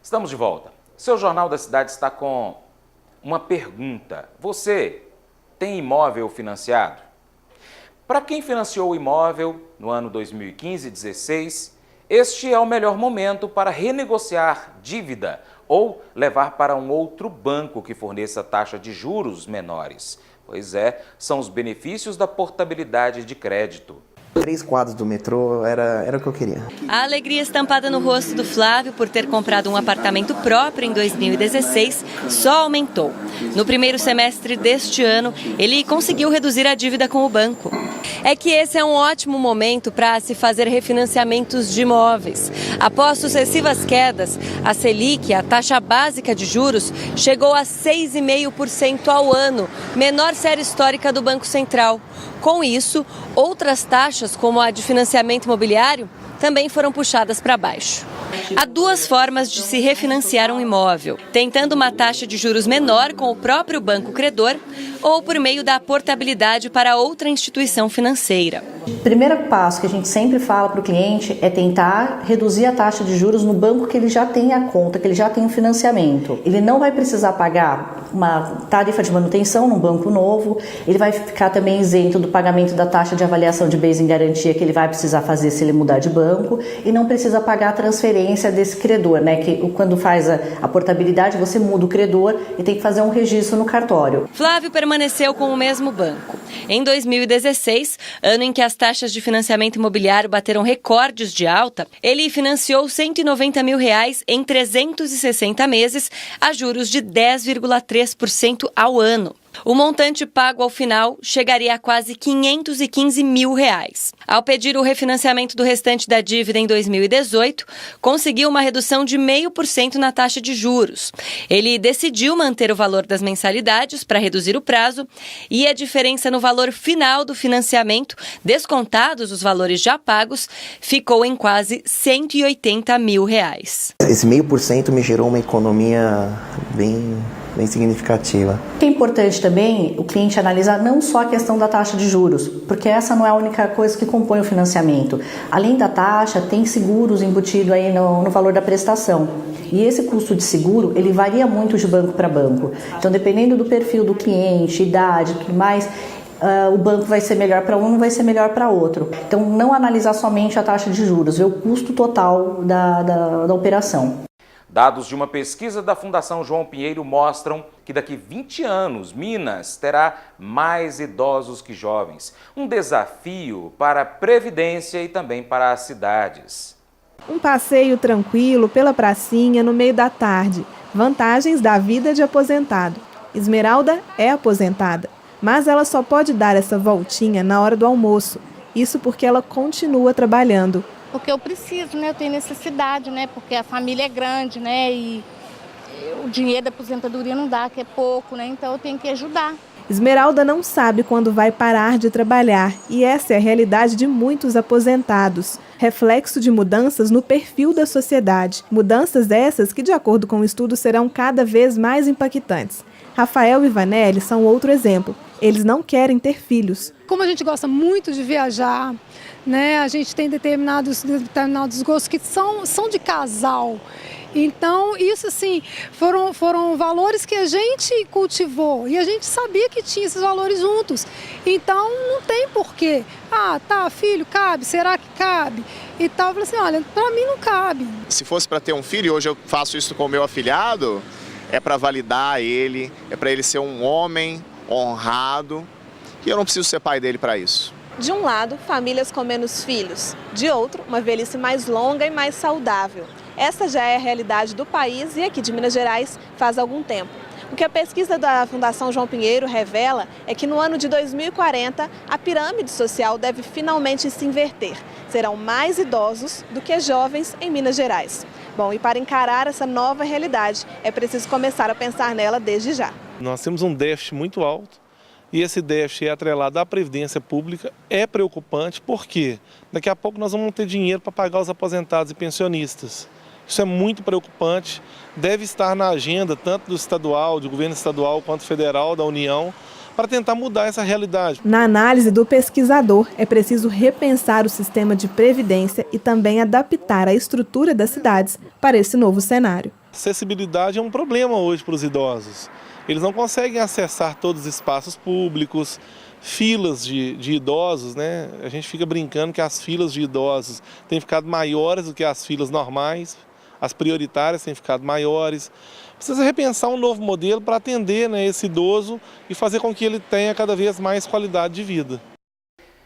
Estamos de volta. Seu Jornal da Cidade está com uma pergunta. Você tem imóvel financiado? Para quem financiou o imóvel no ano 2015 e 2016, este é o melhor momento para renegociar dívida ou levar para um outro banco que forneça taxa de juros menores. Pois é, são os benefícios da portabilidade de crédito. 3 quadros do metrô era o que eu queria. A alegria estampada no rosto do Flávio por ter comprado um apartamento próprio em 2016 só aumentou. No primeiro semestre deste ano, ele conseguiu reduzir a dívida com o banco. É que esse é um ótimo momento para se fazer refinanciamentos de imóveis. Após sucessivas quedas, a Selic, a taxa básica de juros, chegou a 6,5% ao ano, menor série histórica do Banco Central. Com isso, outras taxas, como a de financiamento imobiliário, também foram puxadas para baixo. Há 2 formas de se refinanciar um imóvel: tentando uma taxa de juros menor com o próprio banco credor ou por meio da portabilidade para outra instituição financeira. O primeiro passo que a gente sempre fala para o cliente é tentar reduzir a taxa de juros no banco que ele já tem a conta, que ele já tem o financiamento. Ele não vai precisar pagar uma tarifa de manutenção num banco novo, ele vai ficar também isento do pagamento da taxa de avaliação de bens em garantia que ele vai precisar fazer se ele mudar de banco, e não precisa pagar a transferência desse credor, né? Que quando faz a portabilidade, você muda o credor e tem que fazer um registro no cartório. Flávio permaneceu com o mesmo banco. Em 2016, ano em que as taxas de financiamento imobiliário bateram recordes de alta, ele financiou R$190 mil em 360 meses, a juros de 10,3% ao ano. O montante pago ao final chegaria a quase R$515 mil. Ao pedir o refinanciamento do restante da dívida em 2018, conseguiu uma redução de 0,5% na taxa de juros. Ele decidiu manter o valor das mensalidades para reduzir o prazo e a diferença no valor final do financiamento, descontados os valores já pagos, ficou em quase R$180 mil. Esse 0,5% me gerou uma economia bem significativa. É importante também o cliente analisar não só a questão da taxa de juros, porque essa não é a única coisa que compõe o financiamento. Além da taxa, tem seguros embutido aí no valor da prestação. E esse custo de seguro, ele varia muito de banco para banco. Então, dependendo do perfil do cliente, idade e tudo mais, o banco vai ser melhor para um, não vai ser melhor para outro. Então, não analisar somente a taxa de juros, ver o custo total da operação. Dados de uma pesquisa da Fundação João Pinheiro mostram que daqui 20 anos, Minas terá mais idosos que jovens. Um desafio para a Previdência e também para as cidades. Um passeio tranquilo pela pracinha no meio da tarde. Vantagens da vida de aposentado. Esmeralda é aposentada, mas ela só pode dar essa voltinha na hora do almoço. Isso porque ela continua trabalhando. Porque eu preciso, né? Eu tenho necessidade, né? Porque a família é grande, né? E o dinheiro da aposentadoria não dá, que é pouco, né? Então eu tenho que ajudar. Esmeralda não sabe quando vai parar de trabalhar e essa é a realidade de muitos aposentados. Reflexo de mudanças no perfil da sociedade. Mudanças essas que, de acordo com o estudo, serão cada vez mais impactantes. Rafael e Vanelli são outro exemplo. Eles não querem ter filhos. Como a gente gosta muito de viajar, né? A gente tem determinados gostos que são de casal. Então, isso assim, foram valores que a gente cultivou e a gente sabia que tinha esses valores juntos. Então, não tem porquê. Ah, tá, filho, cabe? Será que cabe? E tal, eu falei assim, olha, pra mim não cabe. Se fosse para ter um filho, hoje eu faço isso com o meu afilhado, é para validar ele, é para ele ser um homem honrado, e eu não preciso ser pai dele para isso. De um lado, famílias com menos filhos. De outro, uma velhice mais longa e mais saudável. Essa já é a realidade do país e aqui de Minas Gerais faz algum tempo. O que a pesquisa da Fundação João Pinheiro revela é que no ano de 2040, a pirâmide social deve finalmente se inverter. Serão mais idosos do que jovens em Minas Gerais. Bom, e para encarar essa nova realidade, é preciso começar a pensar nela desde já. Nós temos um déficit muito alto. E esse déficit atrelado à Previdência Pública é preocupante, porque daqui a pouco nós vamos ter dinheiro para pagar os aposentados e pensionistas. Isso é muito preocupante, deve estar na agenda tanto do estadual, do governo estadual, quanto federal, da União, para tentar mudar essa realidade. Na análise do pesquisador, é preciso repensar o sistema de previdência e também adaptar a estrutura das cidades para esse novo cenário. Acessibilidade é um problema hoje para os idosos. Eles não conseguem acessar todos os espaços públicos, filas de idosos, né? A gente fica brincando que as filas de idosos têm ficado maiores do que as filas normais, as prioritárias têm ficado maiores. Precisa repensar um novo modelo para atender, né, esse idoso e fazer com que ele tenha cada vez mais qualidade de vida.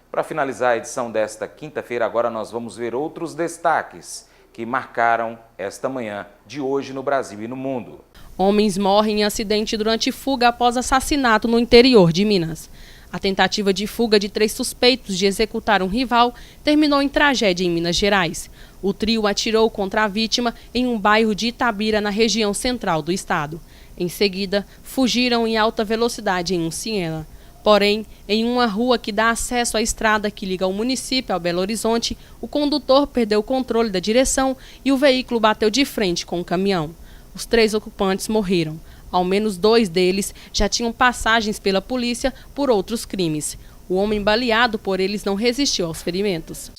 Para finalizar a edição desta quinta-feira, agora nós vamos ver outros destaques que marcaram esta manhã de hoje no Brasil e no mundo. Homens morrem em acidente durante fuga após assassinato no interior de Minas. A tentativa de fuga de 3 suspeitos de executar um rival terminou em tragédia em Minas Gerais. O trio atirou contra a vítima em um bairro de Itabira, na região central do estado. Em seguida, fugiram em alta velocidade em um Siena. Porém, em uma rua que dá acesso à estrada que liga o município ao Belo Horizonte, o condutor perdeu o controle da direção e o veículo bateu de frente com o caminhão. Os 3 ocupantes morreram. Ao menos 2 deles já tinham passagens pela polícia por outros crimes. O homem baleado por eles não resistiu aos ferimentos.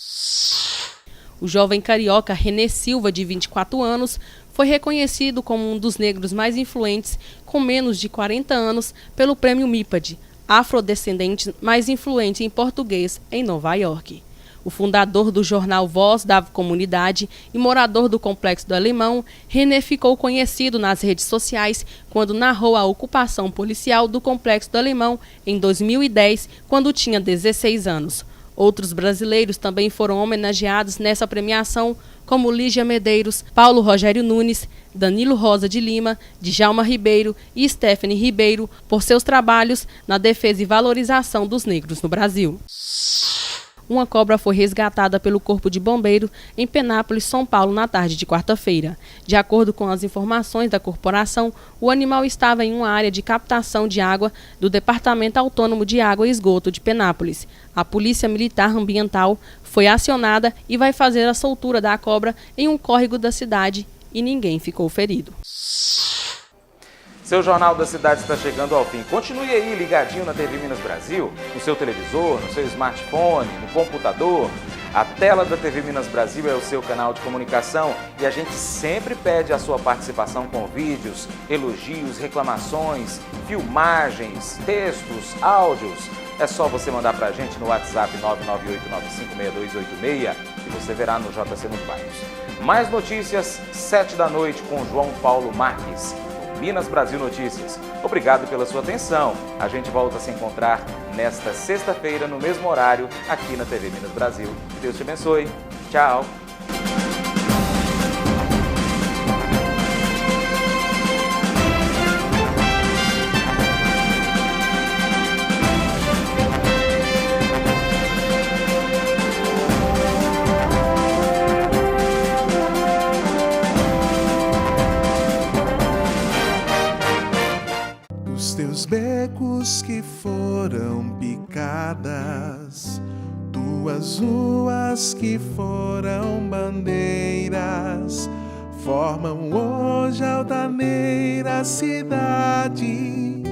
O jovem carioca René Silva, de 24 anos, foi reconhecido como um dos negros mais influentes com menos de 40 anos pelo prêmio MIPAD, afrodescendente mais influente em português em Nova York. O fundador do jornal Voz da Comunidade e morador do Complexo do Alemão, René ficou conhecido nas redes sociais quando narrou a ocupação policial do Complexo do Alemão em 2010, quando tinha 16 anos. Outros brasileiros também foram homenageados nessa premiação, como Lígia Medeiros, Paulo Rogério Nunes, Danilo Rosa de Lima, Djalma Ribeiro e Stephanie Ribeiro, por seus trabalhos na defesa e valorização dos negros no Brasil. Uma cobra foi resgatada pelo Corpo de Bombeiro em Penápolis, São Paulo, na tarde de quarta-feira. De acordo com as informações da corporação, o animal estava em uma área de captação de água do Departamento Autônomo de Água e Esgoto de Penápolis. A Polícia Militar Ambiental foi acionada e vai fazer a soltura da cobra em um córrego da cidade e ninguém ficou ferido. Seu Jornal da Cidade está chegando ao fim. Continue aí ligadinho na TV Minas Brasil, no seu televisor, no seu smartphone, no computador. A tela da TV Minas Brasil é o seu canal de comunicação e a gente sempre pede a sua participação com vídeos, elogios, reclamações, filmagens, textos, áudios. É só você mandar para a gente no WhatsApp 998956286 e você verá no JC nos Bairros. Mais notícias, 7 da noite com João Paulo Marques. Minas Brasil Notícias. Obrigado pela sua atenção. A gente volta a se encontrar nesta sexta-feira, no mesmo horário, aqui na TV Minas Brasil. Deus te abençoe. Tchau. Teus becos que foram picadas, tuas ruas que foram bandeiras, formam hoje a altaneira cidade,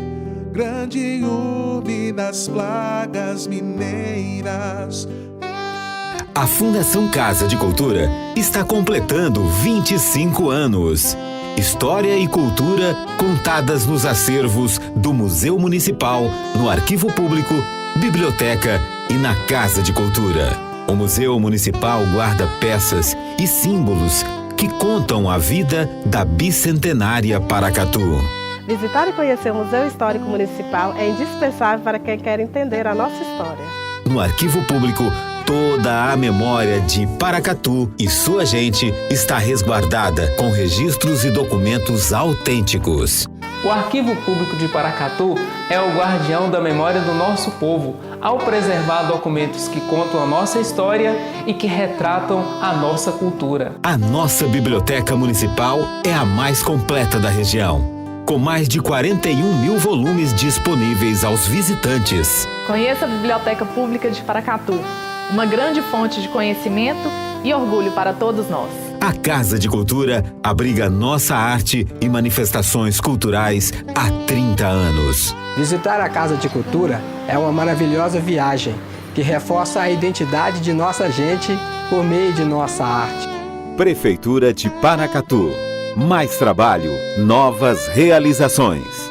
grande urbe das plagas mineiras. A Fundação Casa de Cultura está completando 25 anos. História e cultura contadas nos acervos do Museu Municipal, no Arquivo Público, Biblioteca e na Casa de Cultura. O Museu Municipal guarda peças e símbolos que contam a vida da bicentenária Paracatu. Visitar e conhecer o Museu Histórico Municipal é indispensável para quem quer entender a nossa história. No Arquivo Público, toda a memória de Paracatu e sua gente está resguardada com registros e documentos autênticos. O Arquivo Público de Paracatu é o guardião da memória do nosso povo, ao preservar documentos que contam a nossa história e que retratam a nossa cultura. A nossa Biblioteca Municipal é a mais completa da região, com mais de 41 mil volumes disponíveis aos visitantes. Conheça a Biblioteca Pública de Paracatu, uma grande fonte de conhecimento e orgulho para todos nós. A Casa de Cultura abriga nossa arte e manifestações culturais há 30 anos. Visitar a Casa de Cultura é uma maravilhosa viagem que reforça a identidade de nossa gente por meio de nossa arte. Prefeitura de Paracatu. Mais trabalho, novas realizações.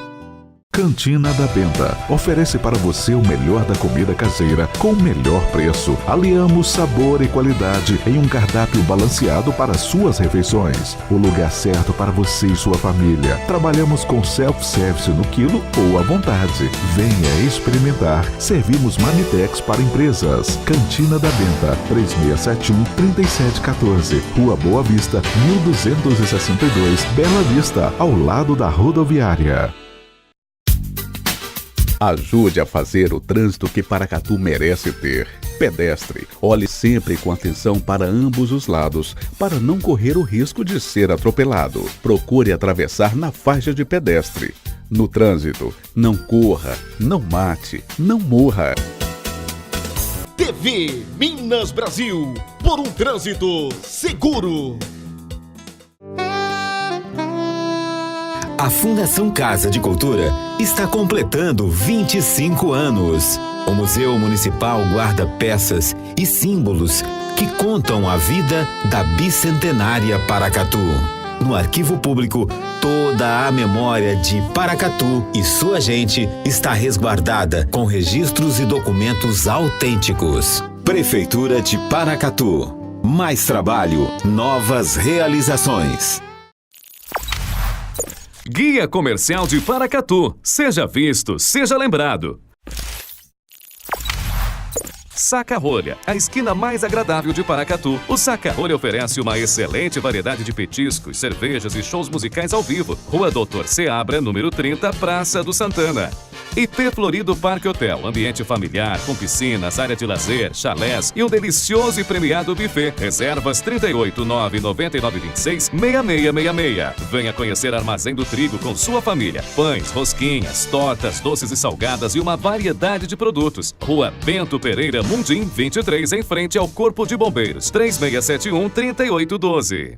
Cantina da Benta oferece para você o melhor da comida caseira com o melhor preço. Aliamos sabor e qualidade em um cardápio balanceado para suas refeições. O lugar certo para você e sua família. Trabalhamos com self-service no quilo ou à vontade. Venha experimentar. Servimos marmitex para empresas. Cantina da Benta, 3671-3714. Rua Boa Vista, 1262, Bela Vista, ao lado da rodoviária. Ajude a fazer o trânsito que Paracatu merece ter. Pedestre, olhe sempre com atenção para ambos os lados, para não correr o risco de ser atropelado. Procure atravessar na faixa de pedestre. No trânsito, não corra, não mate, não morra. TV Minas Brasil, por um trânsito seguro. A Fundação Casa de Cultura está completando 25 anos. O Museu Municipal guarda peças e símbolos que contam a vida da bicentenária Paracatu. No arquivo público, toda a memória de Paracatu e sua gente está resguardada com registros e documentos autênticos. Prefeitura de Paracatu. Mais trabalho, novas realizações. Guia Comercial de Paracatu. Seja visto, seja lembrado. Saca-rolha, a esquina mais agradável de Paracatu. O Saca-rolha oferece uma excelente variedade de petiscos, cervejas e shows musicais ao vivo. Rua Doutor Seabra, número 30, Praça do Santana. IP Florido Parque Hotel, ambiente familiar, com piscinas, área de lazer, chalés e um delicioso e premiado buffet. Reservas 389-9926-6666. Venha conhecer Armazém do Trigo com sua família. Pães, rosquinhas, tortas, doces e salgadas e uma variedade de produtos. Rua Bento Pereira Mundim, 23, em frente ao Corpo de Bombeiros. 3671-3812.